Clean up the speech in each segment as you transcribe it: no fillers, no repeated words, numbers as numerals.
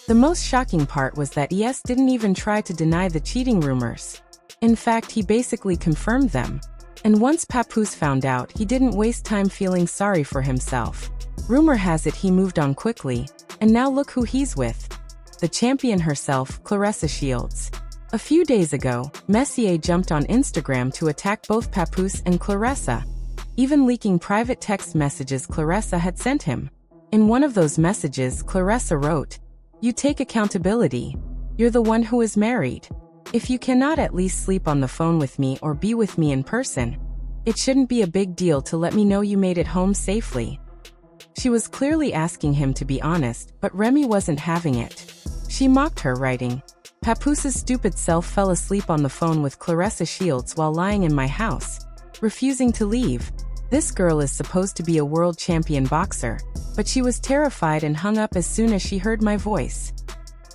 The most shocking part was that ES didn't even try to deny the cheating rumors. In fact, he basically confirmed them. And once Papoose found out, he didn't waste time feeling sorry for himself. Rumor has it he moved on quickly, and now look who he's with. The champion herself, Claressa Shields. A few days ago, Messier jumped on Instagram to attack both Papoose and Claressa, even leaking private text messages Claressa had sent him. In one of those messages, Claressa wrote, "You take accountability. You're the one who is married. If you cannot at least sleep on the phone with me or be with me in person, it shouldn't be a big deal to let me know you made it home safely." She was clearly asking him to be honest, but Remy wasn't having it. She mocked her, writing, "Papoose's stupid self fell asleep on the phone with Claressa Shields while lying in my house, refusing to leave. This girl is supposed to be a world champion boxer, but she was terrified and hung up as soon as she heard my voice."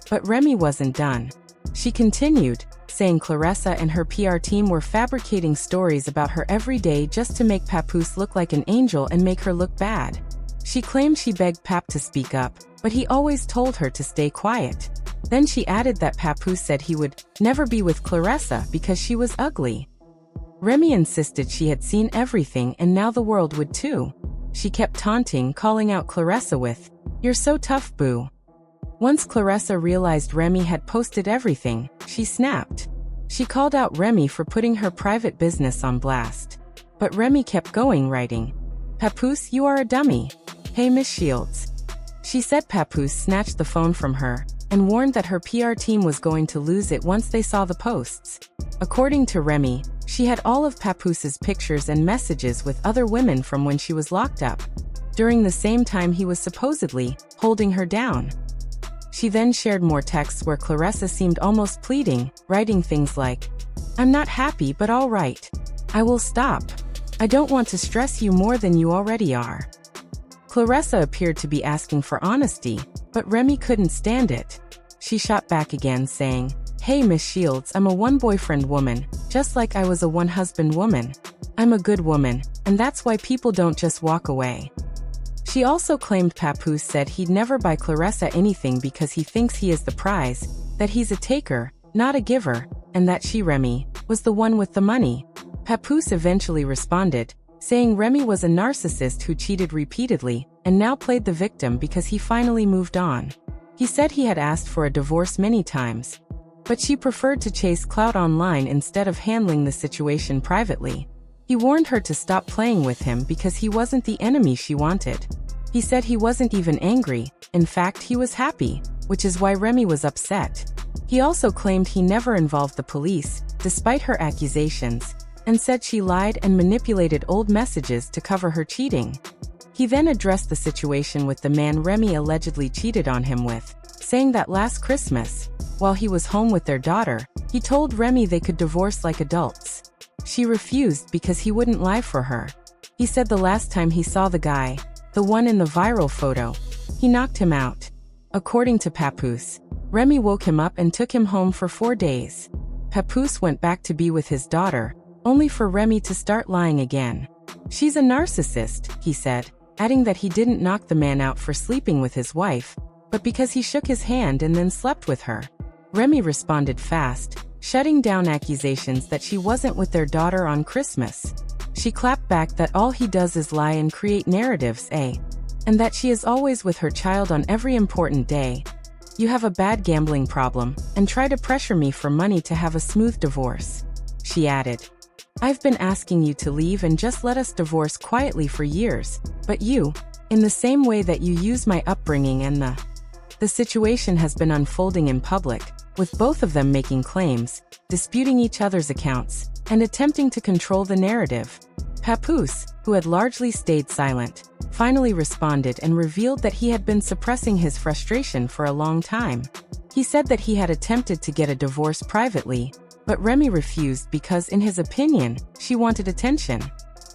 But Remy wasn't done. She continued, saying Claressa and her PR team were fabricating stories about her every day just to make Papoose look like an angel and make her look bad. She claimed she begged Pap to speak up, but he always told her to stay quiet. Then she added that Papoose said he would never be with Claressa because she was ugly. Remy insisted she had seen everything and now the world would too. She kept taunting, calling out Claressa with, "You're so tough, boo." Once Claressa realized Remy had posted everything, she snapped. She called out Remy for putting her private business on blast. But Remy kept going, writing, "Papoose, you are a dummy. Hey, Miss Shields." She said Papoose snatched the phone from her and warned that her PR team was going to lose it once they saw the posts. According to Remy, she had all of Papoose's pictures and messages with other women from when she was locked up, during the same time he was supposedly holding her down. She then shared more texts where Claressa seemed almost pleading, writing things like, "I'm not happy, but all right. I will stop. I don't want to stress you more than you already are." Claressa appeared to be asking for honesty, but Remy couldn't stand it. She shot back again, saying, "Hey, Miss Shields, I'm a one-boyfriend woman, just like I was a one-husband woman. I'm a good woman, and that's why people don't just walk away." She also claimed Papoose said he'd never buy Claressa anything because he thinks he is the prize, that he's a taker, not a giver, and that she, Remy, was the one with the money. Papoose eventually responded, saying Remy was a narcissist who cheated repeatedly and now played the victim because he finally moved on. He said he had asked for a divorce many times, but she preferred to chase clout online instead of handling the situation privately. He warned her to stop playing with him because he wasn't the enemy she wanted. He said he wasn't even angry, in fact he was happy, which is why Remy was upset. He also claimed he never involved the police, despite her accusations, and said she lied and manipulated old messages to cover her cheating. He then addressed the situation with the man Remy allegedly cheated on him with, saying that last Christmas, while he was home with their daughter, he told Remy they could divorce like adults. She refused because he wouldn't lie for her. He said the last time he saw the guy, the one in the viral photo, he knocked him out. According to Papoose, Remy woke him up and took him home for 4 days. Papoose went back to be with his daughter, only for Remy to start lying again. "She's a narcissist," he said, adding that he didn't knock the man out for sleeping with his wife, but because he shook his hand and then slept with her. Remy responded fast, shutting down accusations that she wasn't with their daughter on Christmas. She clapped back that all he does is lie and create narratives, and that she is always with her child on every important day. "You have a bad gambling problem, and try to pressure me for money to have a smooth divorce," she added. "I've been asking you to leave and just let us divorce quietly for years, but you, in the same way that you use my upbringing and the situation has been unfolding in public, with both of them making claims, disputing each other's accounts, and attempting to control the narrative." Papoose, who had largely stayed silent, finally responded and revealed that he had been suppressing his frustration for a long time. He said that he had attempted to get a divorce privately, but Remy refused because, in his opinion, she wanted attention.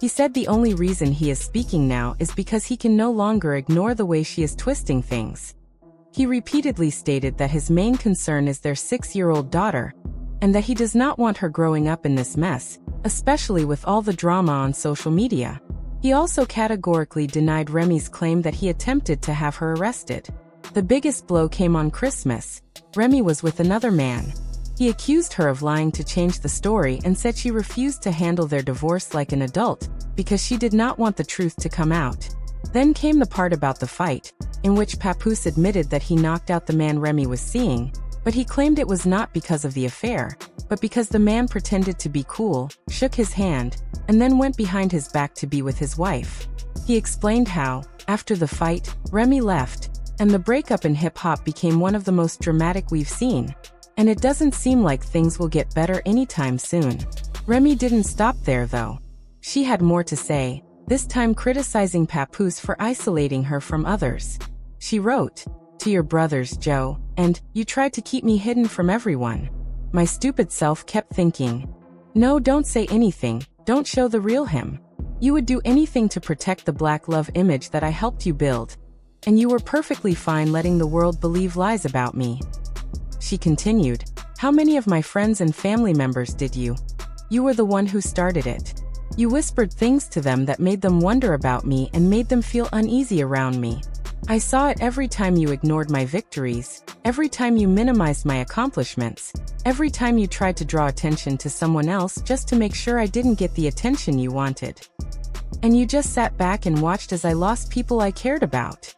He said the only reason he is speaking now is because he can no longer ignore the way she is twisting things. He repeatedly stated that his main concern is their 6-year-old daughter, and that he does not want her growing up in this mess, especially with all the drama on social media. He also categorically denied Remy's claim that he attempted to have her arrested. The biggest blow came on Christmas. Remy was with another man. He accused her of lying to change the story and said she refused to handle their divorce like an adult because she did not want the truth to come out. Then came the part about the fight, in which Papoose admitted that he knocked out the man Remy was seeing, but he claimed it was not because of the affair, but because the man pretended to be cool, shook his hand, and then went behind his back to be with his wife. He explained how, after the fight, Remy left, and the breakup in hip-hop became one of the most dramatic we've seen. And it doesn't seem like things will get better anytime soon. Remy didn't stop there though. She had more to say, this time criticizing Papoose for isolating her from others. She wrote, "To your brothers, Joe, and you tried to keep me hidden from everyone. My stupid self kept thinking, no, don't say anything, don't show the real him. You would do anything to protect the black love image that I helped you build. And you were perfectly fine letting the world believe lies about me." She continued, "How many of my friends and family members did you? You were the one who started it. You whispered things to them that made them wonder about me and made them feel uneasy around me. I saw it every time you ignored my victories, every time you minimized my accomplishments, every time you tried to draw attention to someone else just to make sure I didn't get the attention you wanted. And you just sat back and watched as I lost people I cared about."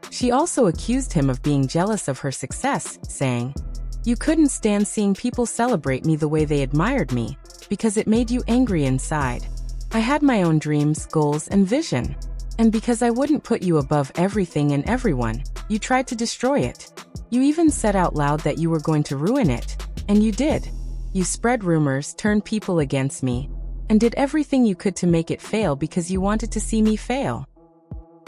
She also accused him of being jealous of her success, saying, "You couldn't stand seeing people celebrate me the way they admired me, because it made you angry inside. I had my own dreams, goals, and vision. And because I wouldn't put you above everything and everyone, you tried to destroy it. You even said out loud that you were going to ruin it. And you did. You spread rumors, turned people against me, and did everything you could to make it fail because you wanted to see me fail."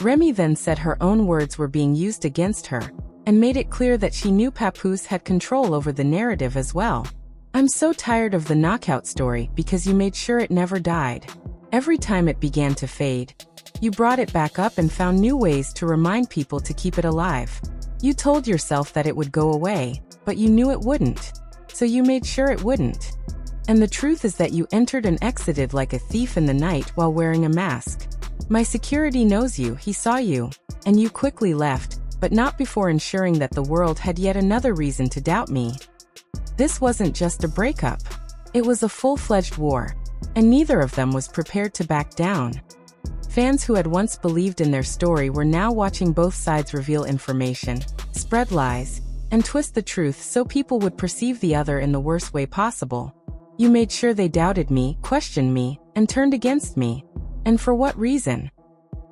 Remy then said her own words were being used against her, and made it clear that she knew Papoose had control over the narrative as well. "I'm so tired of the knockout story because you made sure it never died. Every time it began to fade, you brought it back up and found new ways to remind people to keep it alive. You told yourself that it would go away, but you knew it wouldn't. So you made sure it wouldn't. And the truth is that you entered and exited like a thief in the night while wearing a mask. My security knows you, he saw you, and you quickly left, but not before ensuring that the world had yet another reason to doubt me. This wasn't just a breakup. It was a full-fledged war, and neither of them was prepared to back down." Fans who had once believed in their story were now watching both sides reveal information, spread lies, and twist the truth so people would perceive the other in the worst way possible. "You made sure they doubted me, questioned me, and turned against me. And for what reason?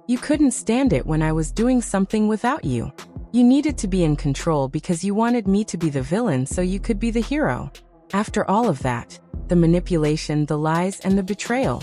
You couldn't stand it when I was doing something without you. You needed to be in control because you wanted me to be the villain so you could be the hero. After all of that, the manipulation, the lies, and the betrayal,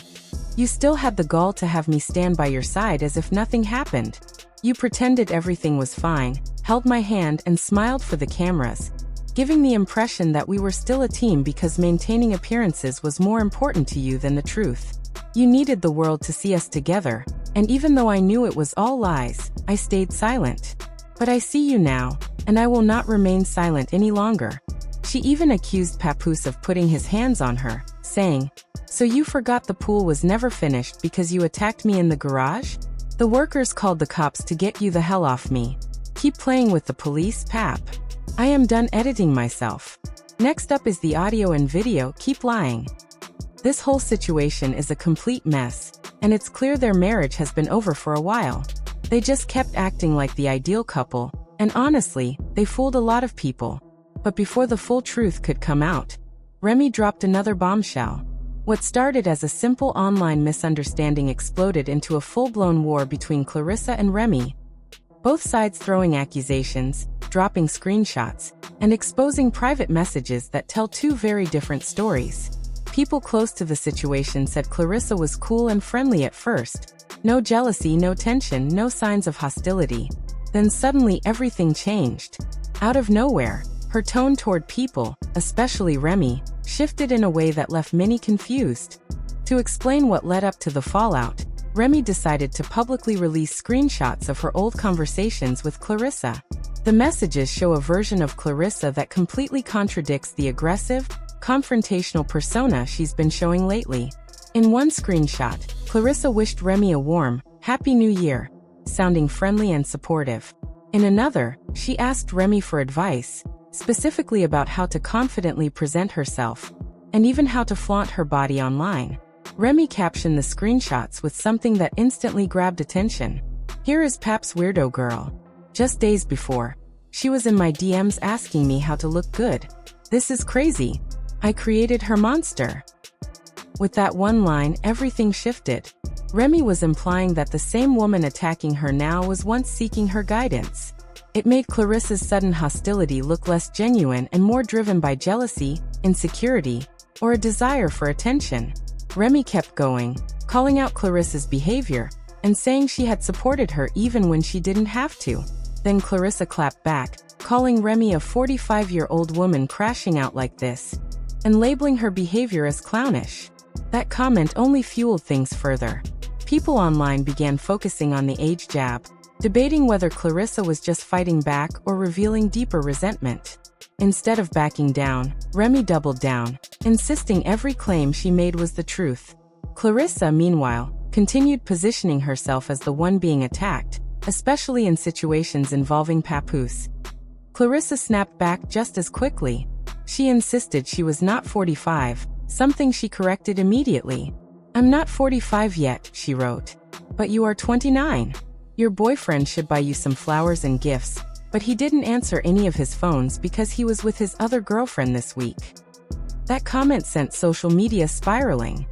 you still had the gall to have me stand by your side as if nothing happened. You pretended everything was fine, held my hand and smiled for the cameras, giving the impression that we were still a team because maintaining appearances was more important to you than the truth. You needed the world to see us together, and even though I knew it was all lies, I stayed silent. But I see you now, and I will not remain silent any longer." She even accused Papoose of putting his hands on her, saying, "So you forgot the pool was never finished because you attacked me in the garage? The workers called the cops to get you the hell off me. Keep playing with the police, Pap. I am done editing myself. Next up is the audio and video, keep lying." This whole situation is a complete mess, and it's clear their marriage has been over for a while. They just kept acting like the ideal couple, and honestly, they fooled a lot of people. But before the full truth could come out, Remy dropped another bombshell. What started as a simple online misunderstanding exploded into a full-blown war between Claressa and Remy. Both sides throwing accusations, dropping screenshots, and exposing private messages that tell two very different stories. People close to the situation said Claressa was cool and friendly at first. No jealousy, no tension, no signs of hostility. Then suddenly everything changed. Out of nowhere, her tone toward people, especially Remy, shifted in a way that left many confused. To explain what led up to the fallout, Remy decided to publicly release screenshots of her old conversations with Claressa. The messages show a version of Claressa that completely contradicts the aggressive, confrontational persona she's been showing lately. In one screenshot, Claressa wished Remy a warm, Happy New Year, sounding friendly and supportive. In another, she asked Remy for advice, specifically about how to confidently present herself, and even how to flaunt her body online. Remy captioned the screenshots with something that instantly grabbed attention. "Here is Pap's weirdo girl. Just days before, she was in my DMs asking me how to look good. This is crazy. I created her monster." With that one line, everything shifted. Remy was implying that the same woman attacking her now was once seeking her guidance. It made Claressa's sudden hostility look less genuine and more driven by jealousy, insecurity, or a desire for attention. Remy kept going, calling out Claressa's behavior, and saying she had supported her even when she didn't have to. Then Claressa clapped back, calling Remy a 45-year-old woman crashing out like this, and labeling her behavior as clownish. That comment only fueled things further. People online began focusing on the age jab, debating whether Claressa was just fighting back or revealing deeper resentment. Instead of backing down, Remy doubled down, insisting every claim she made was the truth. Claressa, meanwhile, continued positioning herself as the one being attacked, especially in situations involving Papoose. Claressa snapped back just as quickly. She insisted she was not 45, something she corrected immediately. "I'm not 45 yet," she wrote. "But you are 29. Your boyfriend should buy you some flowers and gifts, but he didn't answer any of his phones because he was with his other girlfriend this week." That comment sent social media spiraling.